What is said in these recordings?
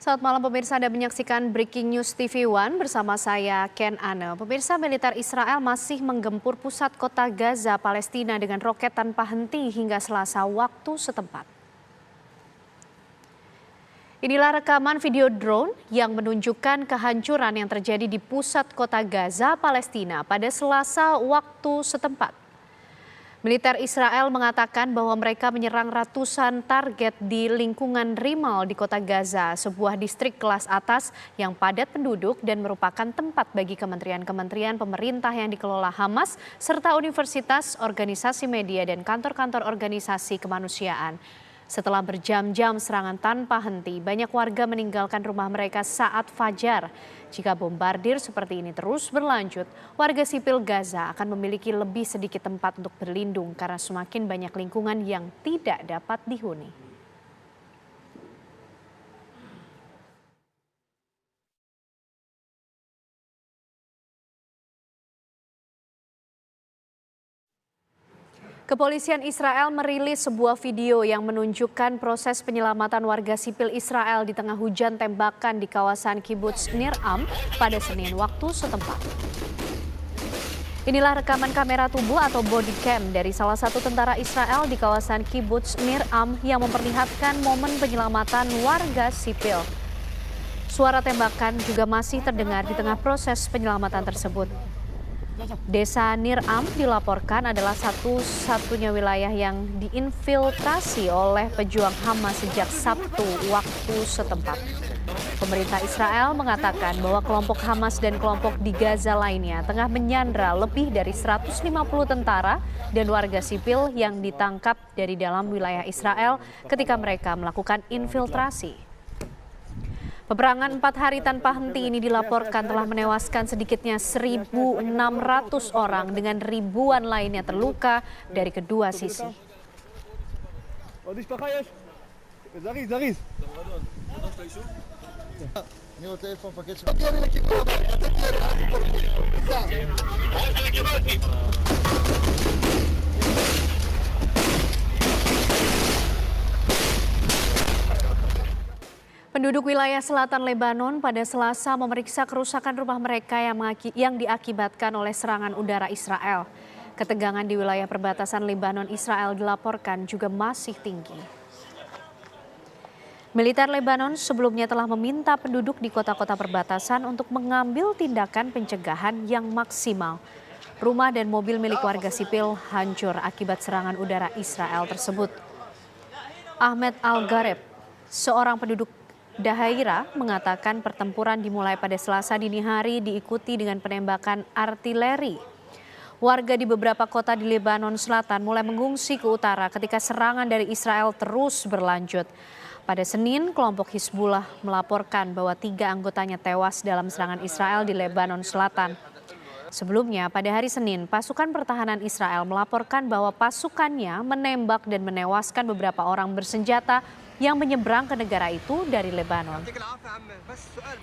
Selamat malam pemirsa, Anda menyaksikan Breaking News TV One bersama saya Ken Ane. Pemirsa, militer Israel masih menggempur pusat kota Gaza, Palestina dengan roket tanpa henti hingga Selasa waktu setempat. Inilah rekaman video drone yang menunjukkan kehancuran yang terjadi di pusat kota Gaza, Palestina pada Selasa waktu setempat. Militer Israel mengatakan bahwa mereka menyerang ratusan target di lingkungan Rimal di kota Gaza, sebuah distrik kelas atas yang padat penduduk dan merupakan tempat bagi kementerian-kementerian pemerintah yang dikelola Hamas, serta universitas, organisasi media, dan kantor-kantor organisasi kemanusiaan. Setelah berjam-jam serangan tanpa henti, banyak warga meninggalkan rumah mereka saat fajar. Jika bombardir seperti ini terus berlanjut, warga sipil Gaza akan memiliki lebih sedikit tempat untuk berlindung karena semakin banyak lingkungan yang tidak dapat dihuni. Kepolisian Israel merilis sebuah video yang menunjukkan proses penyelamatan warga sipil Israel di tengah hujan tembakan di kawasan Kibbutz Nir Am pada Senin waktu setempat. Inilah rekaman kamera tubuh atau body cam dari salah satu tentara Israel di kawasan Kibbutz Nir Am yang memperlihatkan momen penyelamatan warga sipil. Suara tembakan juga masih terdengar di tengah proses penyelamatan tersebut. Desa Nir Am dilaporkan adalah satu-satunya wilayah yang diinfiltrasi oleh pejuang Hamas sejak Sabtu waktu setempat. Pemerintah Israel mengatakan bahwa kelompok Hamas dan kelompok di Gaza lainnya tengah menyandra lebih dari 150 tentara dan warga sipil yang ditangkap dari dalam wilayah Israel ketika mereka melakukan infiltrasi. Peperangan 4 hari tanpa henti ini dilaporkan telah menewaskan sedikitnya 1.600 orang dengan ribuan lainnya terluka dari kedua sisi. Penduduk wilayah selatan Lebanon pada Selasa memeriksa kerusakan rumah mereka yang diakibatkan oleh serangan udara Israel. Ketegangan di wilayah perbatasan Lebanon-Israel dilaporkan juga masih tinggi. Militer Lebanon sebelumnya telah meminta penduduk di kota-kota perbatasan untuk mengambil tindakan pencegahan yang maksimal. Rumah dan mobil milik warga sipil hancur akibat serangan udara Israel tersebut. Ahmed Al-Gareb, seorang penduduk Dahaira, mengatakan pertempuran dimulai pada Selasa dini hari diikuti dengan penembakan artileri. Warga di beberapa kota di Lebanon Selatan mulai mengungsi ke utara ketika serangan dari Israel terus berlanjut. Pada Senin, kelompok Hizbullah melaporkan bahwa 3 anggotanya tewas dalam serangan Israel di Lebanon Selatan. Sebelumnya, pada hari Senin, pasukan pertahanan Israel melaporkan bahwa pasukannya menembak dan menewaskan beberapa orang bersenjata yang menyeberang ke negara itu dari Lebanon.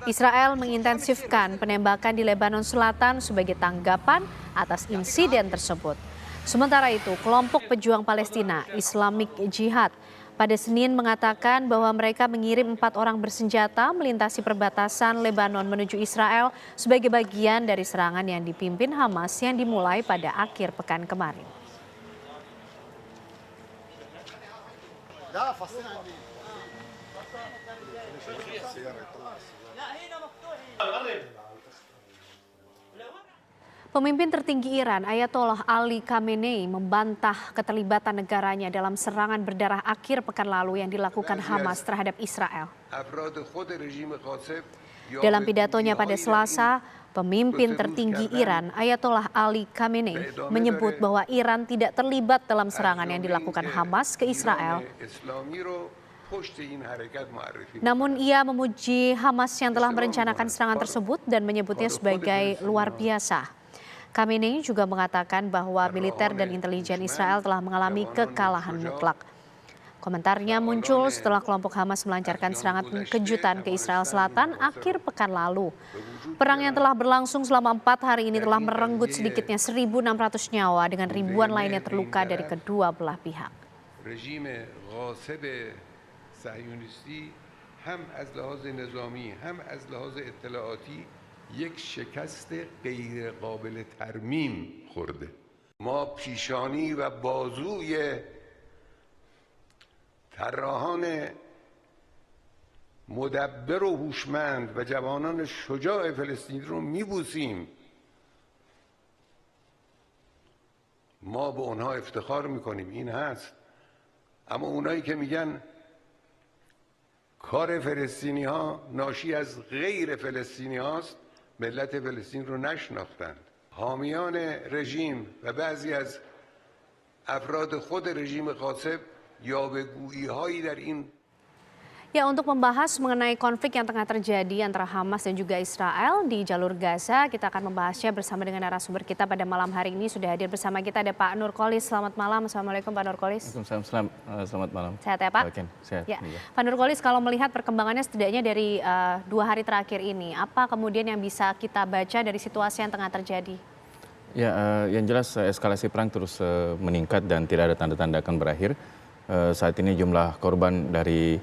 Israel mengintensifkan penembakan di Lebanon Selatan sebagai tanggapan atas insiden tersebut. Sementara itu, kelompok pejuang Palestina Islamic Jihad pada Senin mengatakan bahwa mereka mengirim 4 orang bersenjata melintasi perbatasan Lebanon menuju Israel sebagai bagian dari serangan yang dipimpin Hamas yang dimulai pada akhir pekan kemarin. Pemimpin tertinggi Iran, Ayatollah Ali Khamenei, membantah keterlibatan negaranya dalam serangan berdarah akhir pekan lalu yang dilakukan Hamas terhadap Israel. Dalam pidatonya pada Selasa, pemimpin tertinggi Iran, Ayatollah Ali Khamenei, menyebut bahwa Iran tidak terlibat dalam serangan yang dilakukan Hamas ke Israel. Namun ia memuji Hamas yang telah merencanakan serangan tersebut dan menyebutnya sebagai luar biasa. Khamenei juga mengatakan bahwa militer dan intelijen Israel telah mengalami kekalahan mutlak. Komentarnya muncul setelah kelompok Hamas melancarkan serangan kejutan ke Israel Selatan akhir pekan lalu. Perang yang telah berlangsung selama 4 hari ini telah merenggut sedikitnya 1.600 nyawa dengan ribuan lainnya terluka dari kedua belah pihak. هم از لحاظ نظامی هم از لحاظ اطلاعاتی یک شکست غیر قابل ترمیم خورده. ما پیشانی و بازوی طراحان مدبر و هوشمند و جوانان شجاع فلسطین رو میبوسیم. ما به اونها افتخار میکنیم، این هست. اما اونایی که میگن کار فلسطینی ها ناشی از غیر فلسطینی هاست، ملت فلسطین رو نشناختند. حامیان رژیم و بعضی از افراد خود رژیم غاصب یاوه‌گویی هایی در این. Ya, untuk membahas mengenai konflik yang tengah terjadi antara Hamas dan juga Israel di jalur Gaza, kita akan membahasnya bersama dengan narasumber kita pada malam hari ini. Sudah hadir bersama kita ada Pak Nurkolis. Selamat malam. Assalamualaikum Pak Nurkolis. Waalaikumsalam. Selamat malam. Sehat ya Pak? Sehat. Ya. Pak Nurkolis, kalau melihat perkembangannya setidaknya dari 2 hari terakhir ini, apa kemudian yang bisa kita baca dari situasi yang tengah terjadi? Ya, yang jelas eskalasi perang terus meningkat dan tidak ada tanda-tanda akan berakhir. Saat ini jumlah korban dari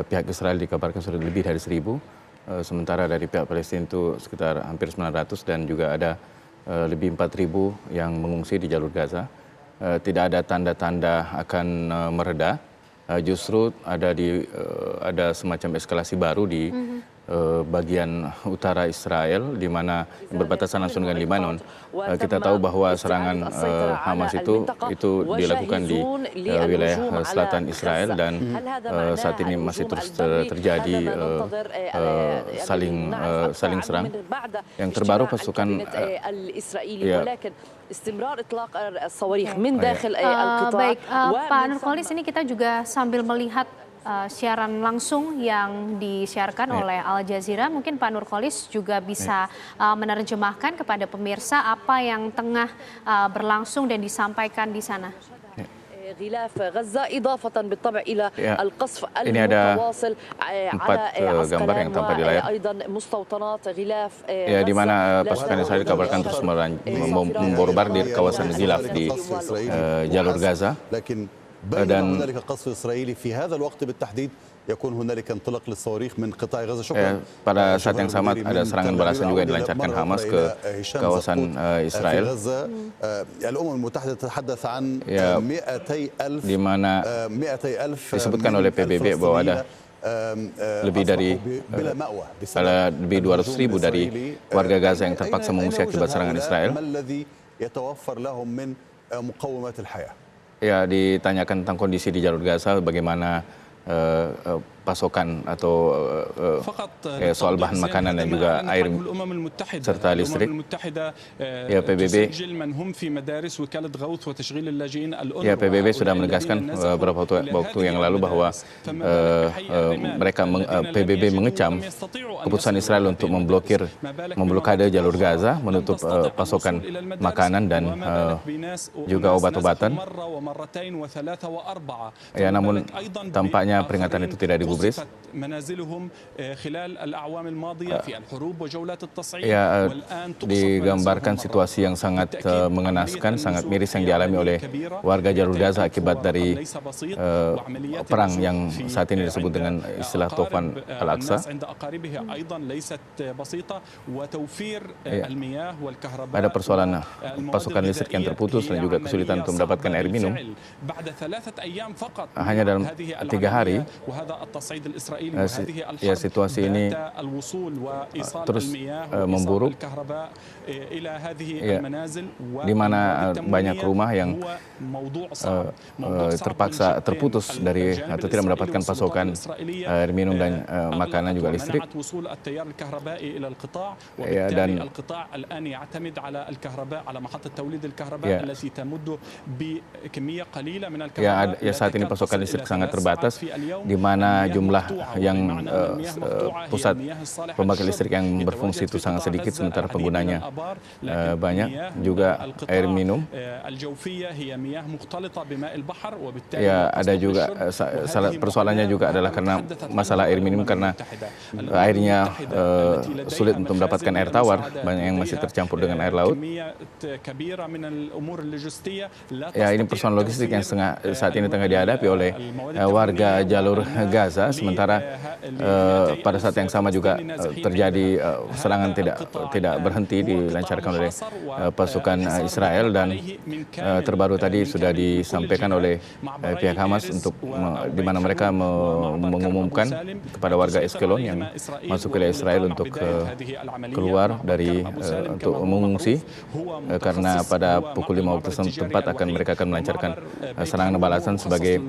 pihak Israel dikabarkan sudah lebih dari 1.000, sementara dari pihak Palestina itu sekitar hampir 900 dan juga ada lebih 4.000 yang mengungsi di jalur Gaza. Tidak ada tanda-tanda akan mereda, justru ada semacam eskalasi baru di bagian utara Israel, di mana berbatasan langsung dengan Libanon. Kita tahu bahwa serangan Hamas itu dilakukan di wilayah selatan Israel dan saat ini masih terus terjadi saling serang. Yang terbaru pasukan Baik, Pak Nurkolis, ini kita juga sambil melihat siaran langsung yang disiarkan oleh Al Jazeera. Mungkin Pak Nurkolis juga bisa menerjemahkan kepada pemirsa apa yang tengah berlangsung dan disampaikan di sana. Ini ada 4 gambar yang tampak di layar. Ya, di mana pasukan Israel dikabarkan terus membombardir kawasan Gilaf di jalur Gaza. Dan pada saat yang sama ada serangan balasan juga dilancarkan Hamas ke kawasan Israel, di mana disebutkan oleh PBB bahwa ada lebih 200.000 dari warga Gaza yang terpaksa mengungsi akibat serangan Israel. Ya, ditanyakan tentang kondisi di jalur Gaza, bagaimana pasokan atau soal bahan makanan dan juga air serta listrik. Ya, PBB sudah menegaskan beberapa waktu yang lalu bahwa PBB mengecam keputusan Israel untuk memblokade jalur Gaza, menutup pasokan makanan dan juga obat-obatan. Ya, namun tampaknya peringatan itu tidak digubris. Ya, digambarkan situasi yang sangat mengenaskan, sangat miris yang dialami oleh warga jalur Gaza akibat dari perang yang saat ini disebut dengan istilah Tufan Al-Aqsa. Ada persoalan pasokan listrik yang terputus dan juga kesulitan untuk mendapatkan air minum. Hanya dalam 3 hari, ya, situasi ini terus memburuk, ya, di mana banyak rumah yang terpaksa terputus dari atau tidak mendapatkan pasokan air minum dan makanan juga listrik. Ya, dan ya, saat ini pasokan listrik sangat terbatas, di mana jumlah yang pusat pembangkit listrik yang berfungsi itu sangat sedikit, sementara penggunanya banyak. Juga air minum. Ya, ada juga persoalannya juga adalah karena masalah air minum, karena airnya sulit untuk mendapatkan air tawar, banyak yang masih tercampur dengan air laut. Ya, ini persoalan logistik yang saat ini tengah dihadapi oleh warga jalur Gaza. Gaza. Sementara pada saat yang sama juga terjadi serangan tidak berhenti dilancarkan oleh pasukan Israel, dan terbaru tadi sudah disampaikan oleh pihak Hamas di mana mereka mengumumkan kepada warga Ashkelon yang masuk ke Israel untuk keluar untuk mengungsi karena pada pukul 5 waktu setempat mereka akan melancarkan serangan balasan sebagai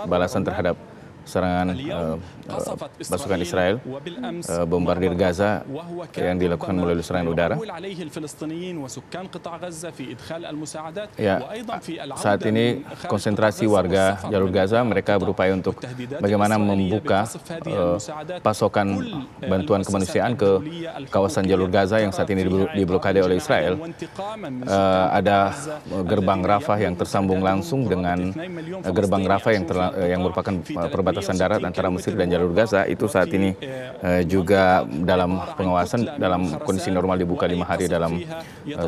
balasan terhadap serangan pasukan Israel, bombardir Gaza yang dilakukan melalui serangan udara. Ya, saat ini konsentrasi warga jalur Gaza, mereka berupaya untuk bagaimana membuka pasokan bantuan kemanusiaan ke kawasan jalur Gaza yang saat ini diblokade oleh Israel. Ada gerbang Rafah yang tersambung langsung dengan gerbang Rafah yang merupakan perbatasan darat antara Mesir dan jalur Gaza. Itu saat ini juga dalam pengawasan, dalam kondisi normal dibuka 5 hari dalam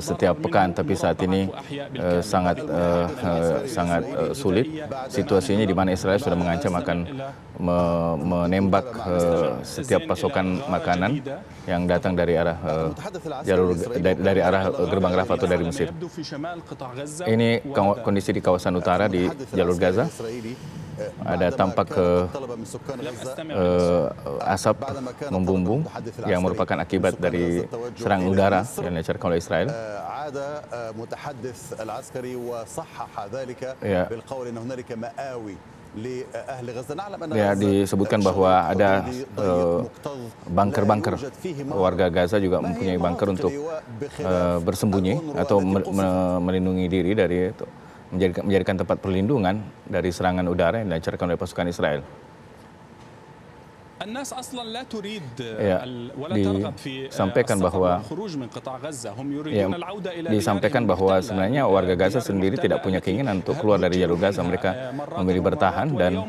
setiap pekan, tapi saat ini sangat sulit situasinya, di mana Israel sudah mengancam akan menembak setiap pasokan makanan yang datang dari arah dari arah gerbang Rafah atau dari Mesir. Ini kondisi di kawasan utara di jalur Gaza. Ada tampak asap membumbung yang merupakan akibat dari serangan udara yang dilancarkan oleh Israel. Ya, disebutkan bahwa ada bunker-bunker. Warga Gaza juga mempunyai bunker untuk bersembunyi atau melindungi diri dari itu, menjadikan tempat perlindungan dari serangan udara yang dilancarkan oleh pasukan Israel. Disampaikan bahwa sebenarnya warga Gaza sendiri tidak punya keinginan untuk keluar dari jalur Gaza. Mereka memilih bertahan, dan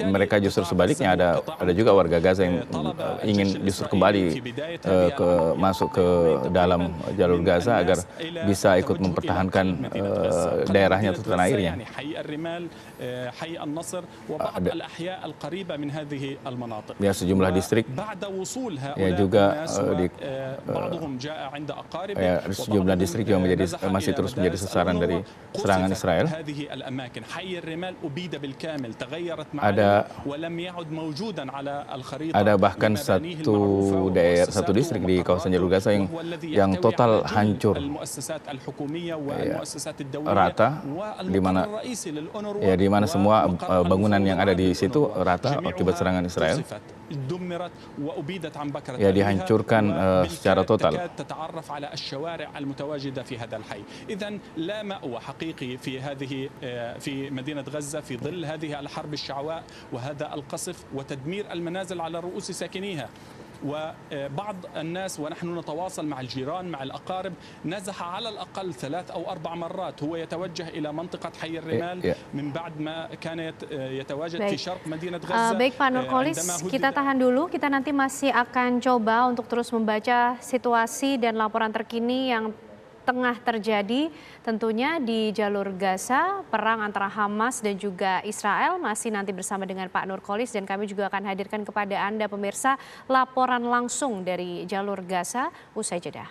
mereka justru sebaliknya, ada juga warga Gaza yang ingin justru kembali masuk ke dalam jalur Gaza agar bisa ikut mempertahankan daerahnya atau tanah airnya. Ya, sejumlah distrik juga sejumlah distrik juga masih terus menjadi sasaran dari serangan Israel. Ada bahkan satu distrik di kawasan jalur Gaza yang total hancur, rata, di mana semua bangunan yang ada di situ rata akibat serangan Israel. Ya, dihancurkan secara total. وبعض الناس ونحن نتواصل مع الجيران مع الأقارب نزح على الأقل 3 أو 4 مرات. هو يتوجه إلى منطقة حي الرمال من بعد ما كان يتواجد في شرق مدينة غزة. Baik Pak Nurkolis, kita tahan dulu. Kita nanti masih akan coba untuk terus membaca situasi dan laporan terkini yang tengah terjadi tentunya di jalur Gaza, perang antara Hamas dan juga Israel. Masih nanti bersama dengan Pak Nurkolis, dan kami juga akan hadirkan kepada Anda pemirsa laporan langsung dari jalur Gaza usai jeda.